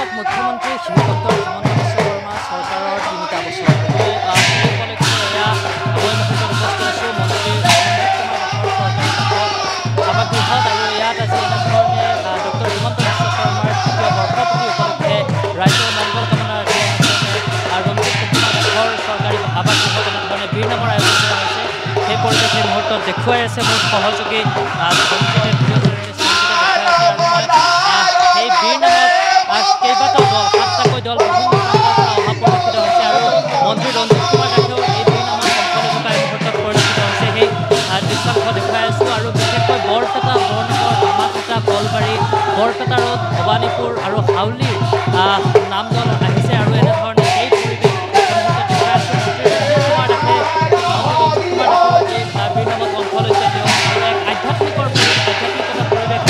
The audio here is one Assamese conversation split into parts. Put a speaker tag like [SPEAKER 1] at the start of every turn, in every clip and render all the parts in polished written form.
[SPEAKER 1] কৰ্ণাটক মুখ্যমন্ত্ৰী শ্ৰীমন্ত হিমন্ত বিশ্ব শৰ্মা চৰকাৰৰ ৩টা বছৰ এই উপলক্ষে এয়া মই মুহূৰ্তত উপস্থিত আছোঁ মন্ত্ৰী সভাগৃহত আৰু ইয়াত আজি এনেধৰণে ডক্টৰ হিমন্ত বিশ্ব শৰ্মাৰ ৩য় বৰ্ষপূৰ্তি উপলক্ষে ৰাইজৰ মংগল কামনাৰ ৰঞ্জিত কুমাৰ দাসৰ চৰকাৰী আৱাসগৃহত এনেধৰণে বীৰ নামৰ আয়োজন কৰা হৈছে সেই পৰিৱেশ এই মুহূৰ্তত দেখুৱাই আছে মোৰ সহযোগী সেই বীৰ নামত কেইবাটাও দল ৭টাকৈ দল বিভিন্ন অহা পৰিলক্ষিত হৈছে আৰু মন্ত্ৰী ৰঞ্জিত কুমাৰ দাসেও এই বীৰ নামত অংশ থকা এই মুহূৰ্তত পৰিলক্ষিত হৈছে সেই দৃশ্যাংশ দেখুৱাই আছোঁ আৰু বিশেষকৈ বৰপেটা বৰনগৰ ধামাকুটা কলবাৰী বৰপেটা ৰোড ভৱানীপুৰ আৰু হাউলিৰ নামদল আহিছে আৰু এনেধৰণে এই পৰিৱেশ দেখুৱাই আছোঁ মন্ত্ৰী ৰঞ্জিত কুমাৰ দাসেও এই বীৰ নামত অংশ লৈছে তেওঁ এক আধ্যাত্মিকতা পৰিৱেশ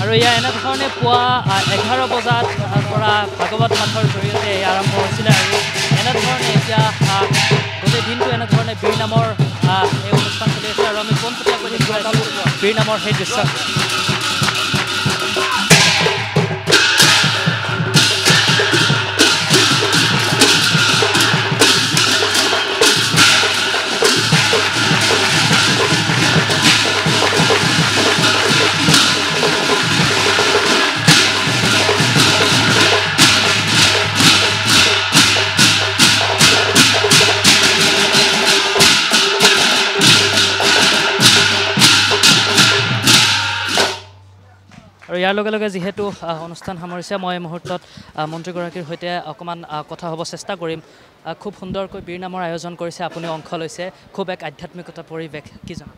[SPEAKER 1] আৰু এয়া এনেধৰণে পুৱা 11 বজাৰ পৰা ভাগৱত পাঠৰ জৰিয়তে আৰম্ভ হৈছিলে আৰু এনেধৰণে এতিয়া গোটেই দিনটো এনেধৰণে বীৰ নামৰ এই অনুষ্ঠান চলি আছে আৰু আমি পোনপটীয়াকৈ দেখুৱাই আছোঁ বীৰ নামৰ সেই দৃশ্য আৰু ইয়াৰ লগে লগে যিহেতু অনুষ্ঠান সামৰিছে মই এই মুহূৰ্তত মন্ত্ৰীগৰাকীৰ সৈতে অকণমান কথা হ'ব চেষ্টা কৰিম খুব সুন্দৰকৈ বীৰ নামৰ আয়োজন কৰিছে আপুনি অংশ লৈছে খুব এক আধ্যাত্মিকতা পৰিৱেশ কি জনাব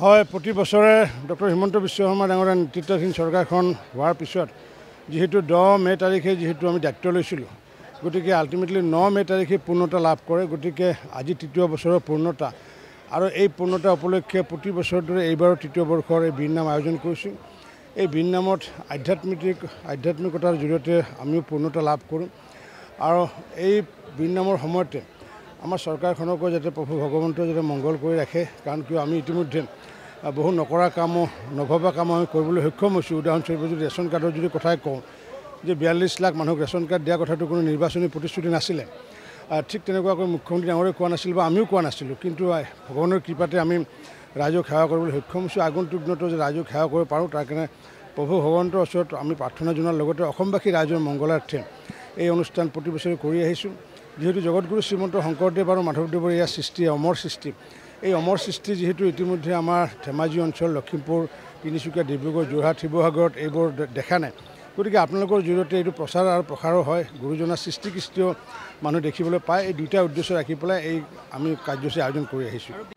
[SPEAKER 2] হয় প্ৰতি বছৰে ডক্টৰ হিমন্ত বিশ্ব শৰ্মা ডাঙৰীয়াৰ নেতৃত্বাধীন চৰকাৰখন হোৱাৰ পিছত যিহেতু 10 মে' তাৰিখে যিহেতু আমি দায়িত্ব লৈছিলোঁ গতিকে আল্টিমেটলি 9 মে' তাৰিখে পূৰ্ণতা লাভ কৰে গতিকে আজি ৩য় বছৰৰ পূৰ্ণতা আৰু এই পূৰ্ণতা উপলক্ষে প্ৰতি বছৰৰ দৰে এইবাৰৰ ৩য় বৰ্ষৰ এই বীৰ নাম আয়োজন কৰিছোঁ এই বীৰ নামত আধ্যাত্মিকতাৰ জৰিয়তে আমিও পূৰ্ণতা লাভ কৰোঁ আৰু এই বীৰ নামৰ সময়তে আমাৰ চৰকাৰখনকো যাতে প্ৰভু ভগৱন্তই যাতে মংগল কৰি ৰাখে কাৰণ কিয় আমি ইতিমধ্যে বহু নকৰা কামো নভবা কামো আমি কৰিবলৈ সক্ষম হৈছোঁ উদাহৰণস্বৰূপে যদি ৰেচন কাৰ্ডৰ যদি কথাই কওঁ যে 42 লাখ মানুহক ৰেচন কাৰ্ড দিয়া কথাটো কোনো নিৰ্বাচনী প্ৰতিশ্ৰুতি নাছিলে ঠিক তেনেকুৱাকৈ মুখ্যমন্ত্ৰী ডাঙৰে কোৱা নাছিল বা আমিও কোৱা নাছিলোঁ কিন্তু ভগৱানৰ কৃপাতে আমি ৰাইজক সেৱা কৰিবলৈ সক্ষম হৈছোঁ আগন্তুক দিনতো যে ৰাইজক সেৱা কৰিব পাৰোঁ তাৰ কাৰণে প্ৰভু ভগৱন্তৰ ওচৰত আমি প্ৰাৰ্থনা জনোৱাৰ লগতে অসমবাসী ৰাইজৰ মংগলাৰ্থে এই অনুষ্ঠান প্ৰতি বছৰে কৰি আহিছোঁ যিহেতু জগতগুৰু শ্ৰীমন্ত শংকৰদেৱ আৰু মাধৱদেৱৰ এয়া সৃষ্টি অমৰ সৃষ্টি এই অমৰ সৃষ্টি যিহেতু ইতিমধ্যে আমাৰ ধেমাজি অঞ্চল লখিমপুৰ তিনিচুকীয়া ডিব্ৰুগড় যোৰহাট শিৱসাগৰত এইবোৰ দেখা নাই গতিকে আপোনালোকৰ জৰিয়তে এইটো প্ৰচাৰ আৰু প্ৰসাৰো হয় গুৰুজনাৰ সৃষ্টিকৃষ্টিও মানুহ দেখিবলৈ পায় এই দুটা উদ্দেশ্য ৰাখি পেলাই এই আমি কাৰ্যসূচী আয়োজন কৰি আহিছোঁ